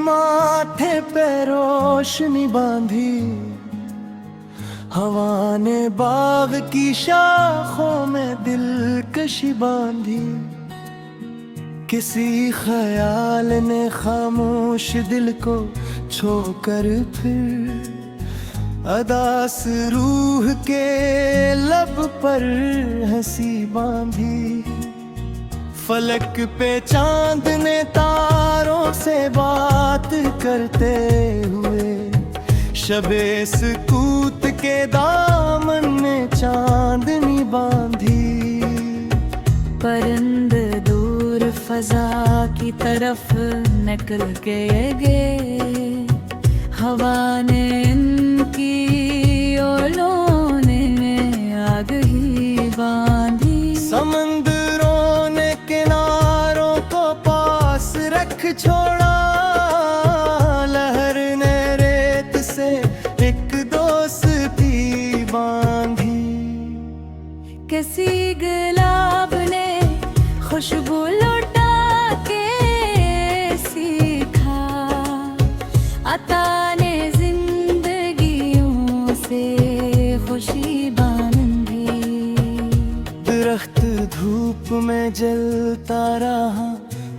माथे पे रोशनी बांधी, हवा ने बाग की शाखों में दिलकशी बांधी। किसी ख्याल ने खामोश दिल को छोकर फिर अदास रूह के लब पर हंसी बांधी। फलक पे चांद ने तारों से बात करते हुए शबे सकूत के दामन में चांदनी बांधी। परिंद दूर फजा की तरफ निकल के गए, हवा ने इनकी ओलोने में आग ही बांधी। समंदरों ने किनारों को पास रख छोड़ा, लहर ने रेत से एक दोस्ती बांधी। किसी गुलाब ने खुशबू लौटा के सीखा, अता ने जिंदगियों से खुशी बांधी। दरख्त धूप में जलता रहा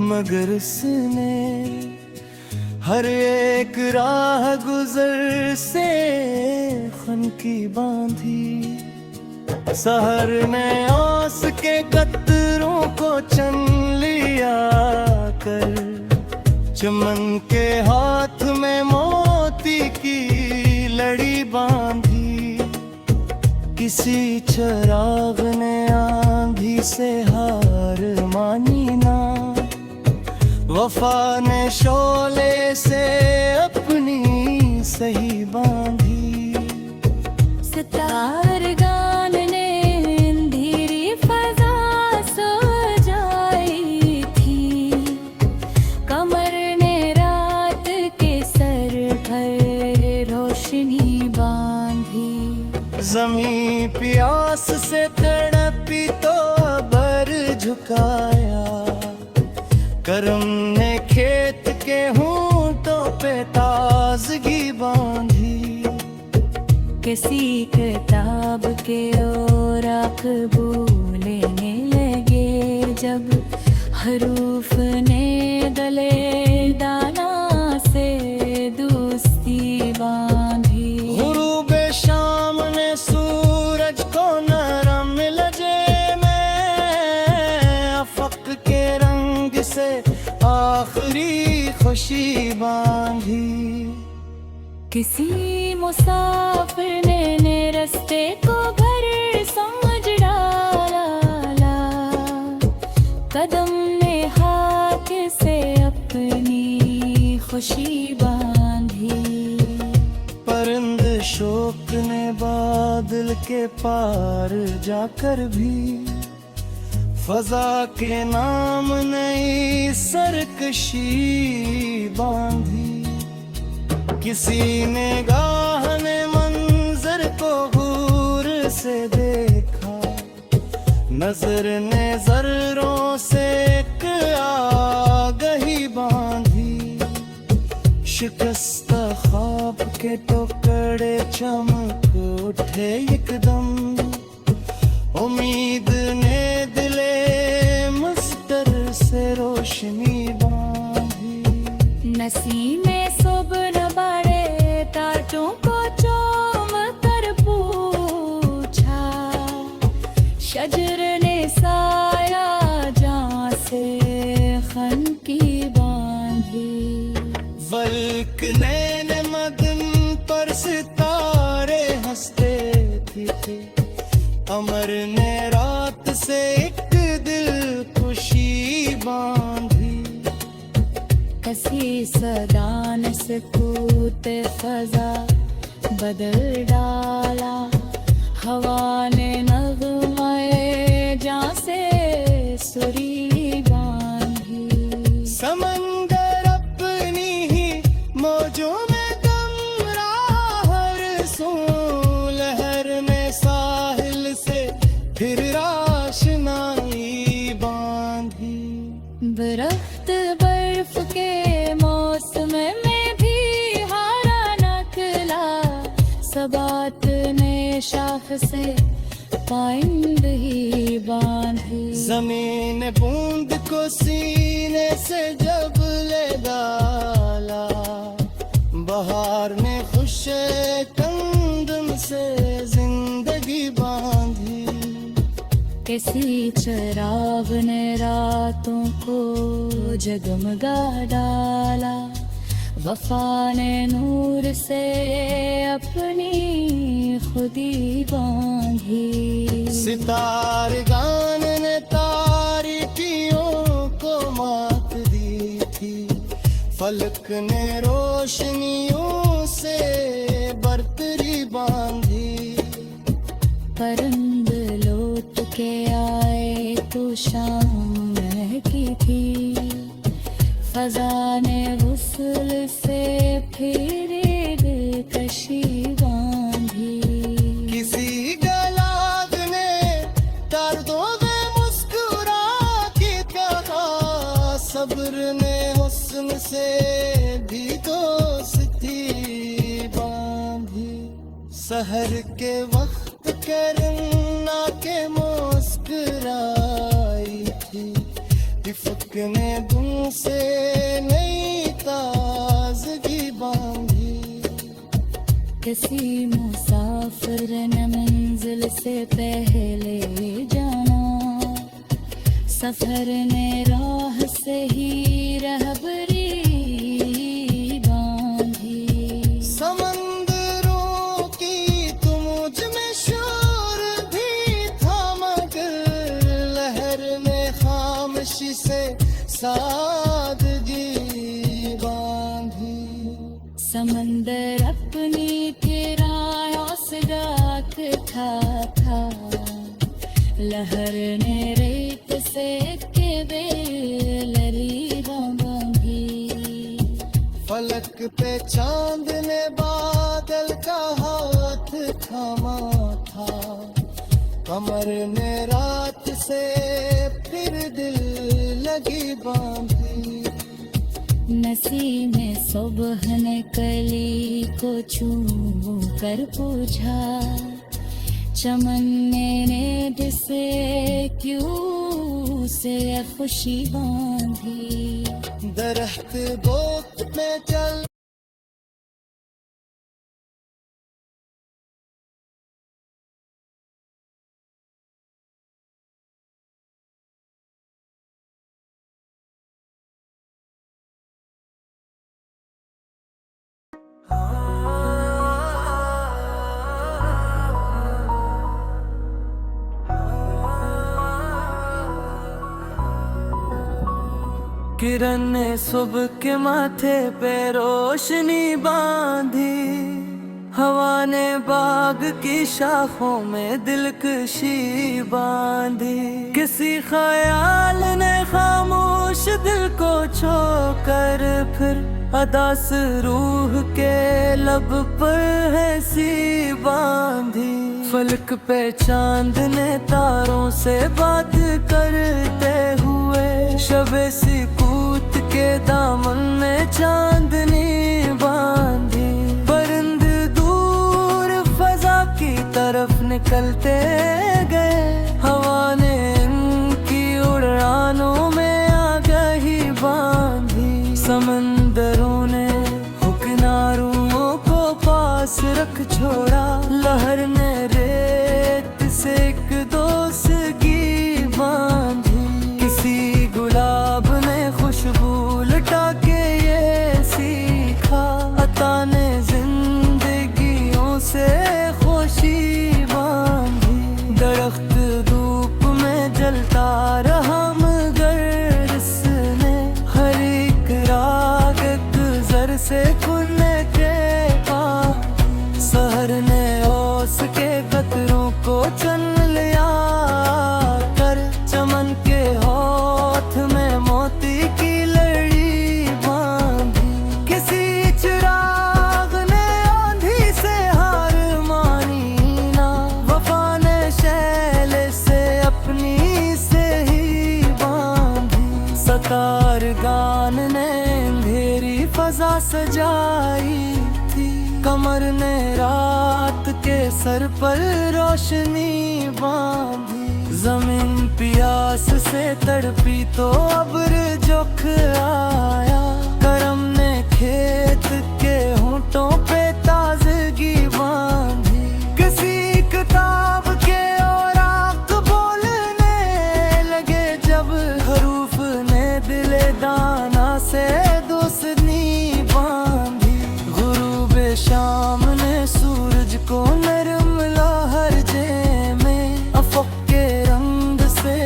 मगर उसने हर एक राह गुजर से खनकी बांधी। सहर ने ओस के कतरों को चन लिया कर, चमन के हाथ में मोती की लड़ी बांधी। किसी चिराग ने आंधी से हार मानी ना, वफा ने शोले से अपनी सही बांधी। सितार गान ने अंधेरी फजा सजाई थी, कमर ने रात के सर पर रोशनी बांधी। ज़मीं प्यास से तड़पी तो अबर झुकाया, करम ने खेत के होंठों पे ताजगी बांधी। किसी किताब के ओराख बोलने लगे जब हरूफ ने गले दाना से दोस्ती बांधी। गुरूबे शाम ने सूरज को नरम लजे में अफक के रंग से आखिरी खुशी बांधी। किसी मुसाफिर ने रास्ते को घर समझ डाला, कदम ने हाथ से अपनी खुशी बांधी। परिंद शोक ने बादल के पार जाकर भी फजा के नाम नई सरकशी बांधी। किसी ने गाह ने मंजर को गौर से देखा, नजर ने जर्रों से एक आगही बांधी। शिकस्त ख्वाब के टुकड़े चमक उठे एकदम, उम्मीद ने दिले मस्तर से रोशनी बांधी। नसीमे सुबह बड़े कांटों को चूम कर पूछा, शजर ने साया जहाँ से खन की बांधी। वल्क नैन मदन पर सितारे हंसते थे, अमर ने रात से एक दिल खुशी बांधी। कसी सदान से कूते फजा बदल डाला, हवा ने नगमाए जहाँ से सुरी बांधी। समंदर अपनी ही मौजों में दम रहा हर सू, लहर में साहिल से फिर राशनाई बांधी। बर्फ के मौसम में सबात ने शाख से पाइंद ही बांधी। जमीन बूंद को सीने से जब ले डाला, बहार ने खुशे कंदम से जिंदगी बांधी। किसी चिराग ने रातों को जगमगा डाला, वफा ने नूर से अपनी खुदी बांधी। सितारगान ने तारीकियों को मात दी थी, फलक ने रोशनियों से बरतरी बांधी। परंद लौट के आए तो शाम महकी थी, फजा ने गुस्ल से फिर दिलकशी बांधी। किसी गलाद ने दर्दों में मुस्कुरा के कहा, सब्र ने हुस्न से भी दोस्ती बांधी। सहर के वक्त करना के मुस्कुराई थी, इफ़्क ने दुम से नई ताज़गी बांधी। किसी मुसाफिर ने मंजिल से पहले जाना, सफर ने राह से ही रहबरी बांधी। समंदरों की तो मुझ में शोर भी था, मगर लहर ने खामोशी से सादगी बांधी। समंदर अपनी किरायों से गात था, लहर ने रेत से के बेलरी बांधी। फलक पे चांद ने बादल का हाथ थामा था, कमर ने रात से फिर दिल लगी बांधी। नसीम सुबह ने कली को छू कर पूछा, चमन ने जिसे क्यों से खुशी बांधी। दरख्त बोत में चल किरण ने सुबह के माथे पे रोशनी बांधी, हवा ने बाग की शाखों में दिलकशी बांधी। किसी ख्याल ने खामोश दिल को छोकर फिर अदास रूह के लब पर हंसी बांधी। फलक पे चांद ने तारों से बात करते हुए, शबे सिकूत के दामन में चांदनी बांधी। परिंद दूर फजा की तरफ निकलते गए, हवा ने इनकी उड़ानों में आगाही बांधी। समंदरों ने किनारों को पास रख छोड़ा, लहर ने रेत से एक दोस्ती बांधी। किसी गुलाब ने खुशबू लुटा के ये सीखा, अता ने जिंदगियों से खुशी बांधी। दरख्त धूप में जलता रहा, मगर इसने हर एक राग गुजर से खुलने के पा। सहर ने ओस के कतरों को चन लिया कर, चमन के हाथ में मोती की लड़ी बांधी। किसी चिराग ने आंधी से हार मानी ना, वफा ने शैल से अपनी से ही बांधी। सतार गान ने अंधेरी फजा सजाई थी, कमर ने रात के सर पर रोशनी बांधी। जमीन प्यास से तड़पी तो अब्र जोख आया। करम ने खेत के होंठों पे ताजगी बांधी। किसी किताब के औराक बोलने लगे जब हरूफ ने दिले दाना से दोस्ती बांधी। गुरूब शाम ने सूरज को नरम लहजे में अफ़क़ के रंग से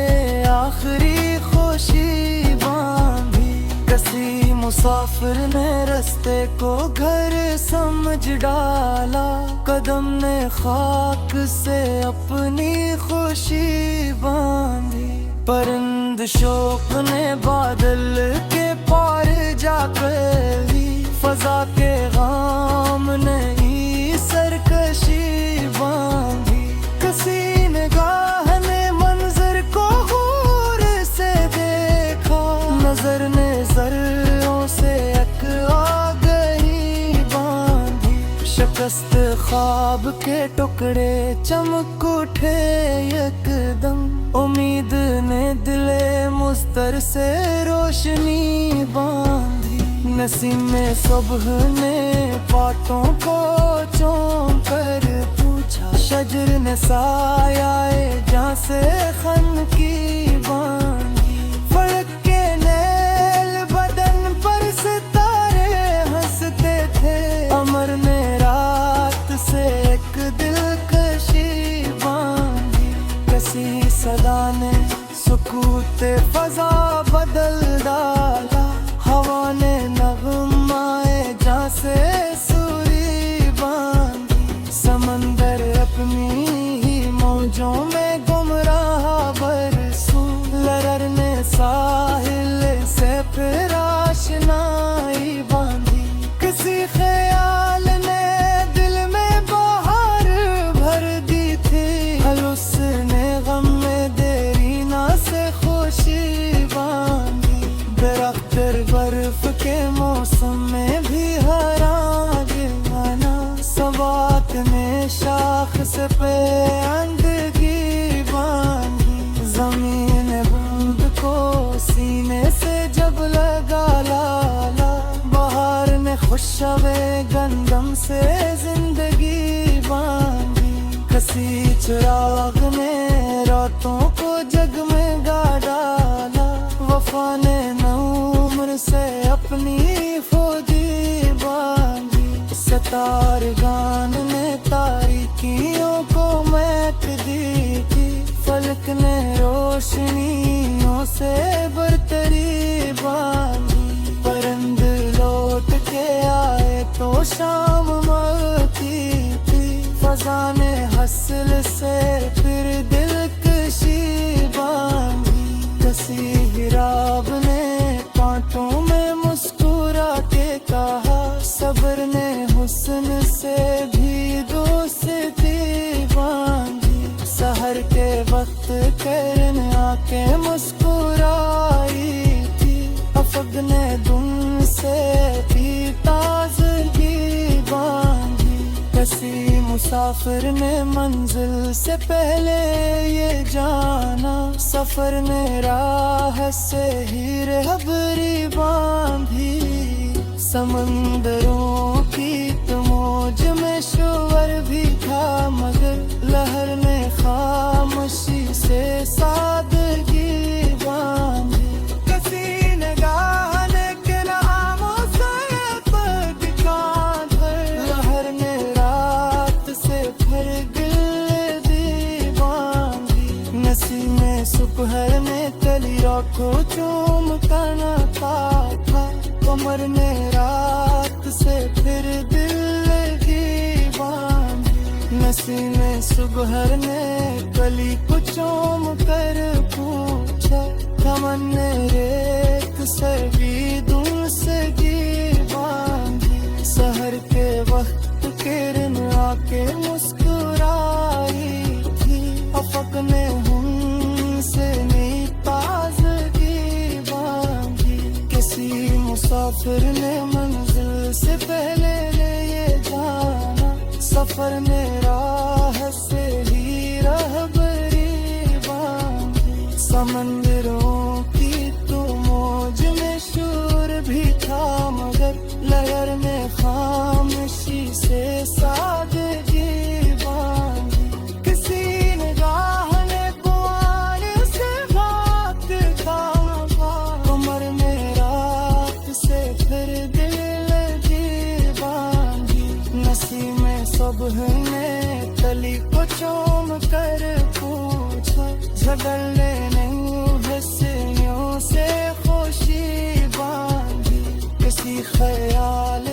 आखिरी खुशी बांधी। किसी मुसाफिर ने रास्ते को घर समझ डाला। कदम ने खाक से अपनी खुशी बांधी। परिंद शौक ने बादल के पार जाकर ली। फजा के गाम ने सरकशी बांधी। किसी निगाह ने मंजर को गौर से देखा। नजर ने जर्रों से एक आगही बांधी। शिकस्त ख्वाब के टुकड़े चमक उठे एकदम। उम्मीद ने दिले मुस्तर से रोशनी बांधी। नसीम में सुबह ने पातों को चौंक कर पूछा। शजर ने सायाए जहाँ से खन की बांधी। फलक के नैल बदन पर सितारे हंसते थे। अमर ने रात से एक दिलकशी बांधी। किसी सदा ने सुकूत फजा बदल डाला। हवा ने नगमाए जहाँ से सूरी बांधी। समंदर अपनी ही मौजों में गुमराह बरसू। लहर ने साहिल से फिर आशनाई बांधी। किसी ख्याल ने दिल में बहार भर दी थी। हलुस ने गम में देरी ना से खुशी बांधी। दरख्त बर्फ के मौसम में भी हरा दीवाना। सबात ने शाख से पे अंदगी बांधी। जमीन बूंद को सीने से जब लगा लाला। बहार ने खुशबे गंदम से जिंदगी बांधी। किसी चिराग ने रातों को जगमगा डाला। वफा ने से अपनी फौजी बांधी। सतार गान ने तारीकियों को महक दी थी। फलक ने रोशनियों से बरतरी बांधी। परिंद लौट के आए तो शाम मची थी। फजा ने हसल से फिर दिलकशी बांधी। किसी हिराब ने कांटों में मुस्कुरा के कहा। सब्र ने हुस्न से भी दोस्ती बांधी। सहर के वक्त करन आके मुस्कुराई थी। अफ़क़ ने दुम से भी ताज़गी बांधी। किसी मुसाफिर ने मंजिल से पहले ये जाना। सफर ने राह से ही रहबरी बांधी। समंदरों की मौज में शोर भी था मगर लहर ने खामोशी से सादगी बांधी। किसी निगाह ने किनारों से दिखा धर। लहर ने रात से फिर दिल दी बांधी। नसीम में सुपहर में तली राखों चूम करना था। कमर ने रात से फिर दिल की बांधी। नसीम में सुबहर ने कली को चूम कर पूछा। कमर ने रेत से भी दूर से की बांधी। सहर के वक्त किरण आके मुस्कुराई थी। अफ़क़ ने हमसे ताज़गी बांधी। किसी मुसाफिर ने मंजिल से पहले ये जाना। सफर मेरा से ही रहबरी बांधी। समंदरों की तो मौज में शोर भी था, मगर लहर में खामोशी से सादगी बांधी। किसी निगाह ने कुआन से बात था, उम्र में रात से फिर दिल लगी बांधी। नसी में सुबह ने कली को चूम कर पूछा, झगड़ने नहीं हंसियों से खुशी बांधी। किसी ख्याल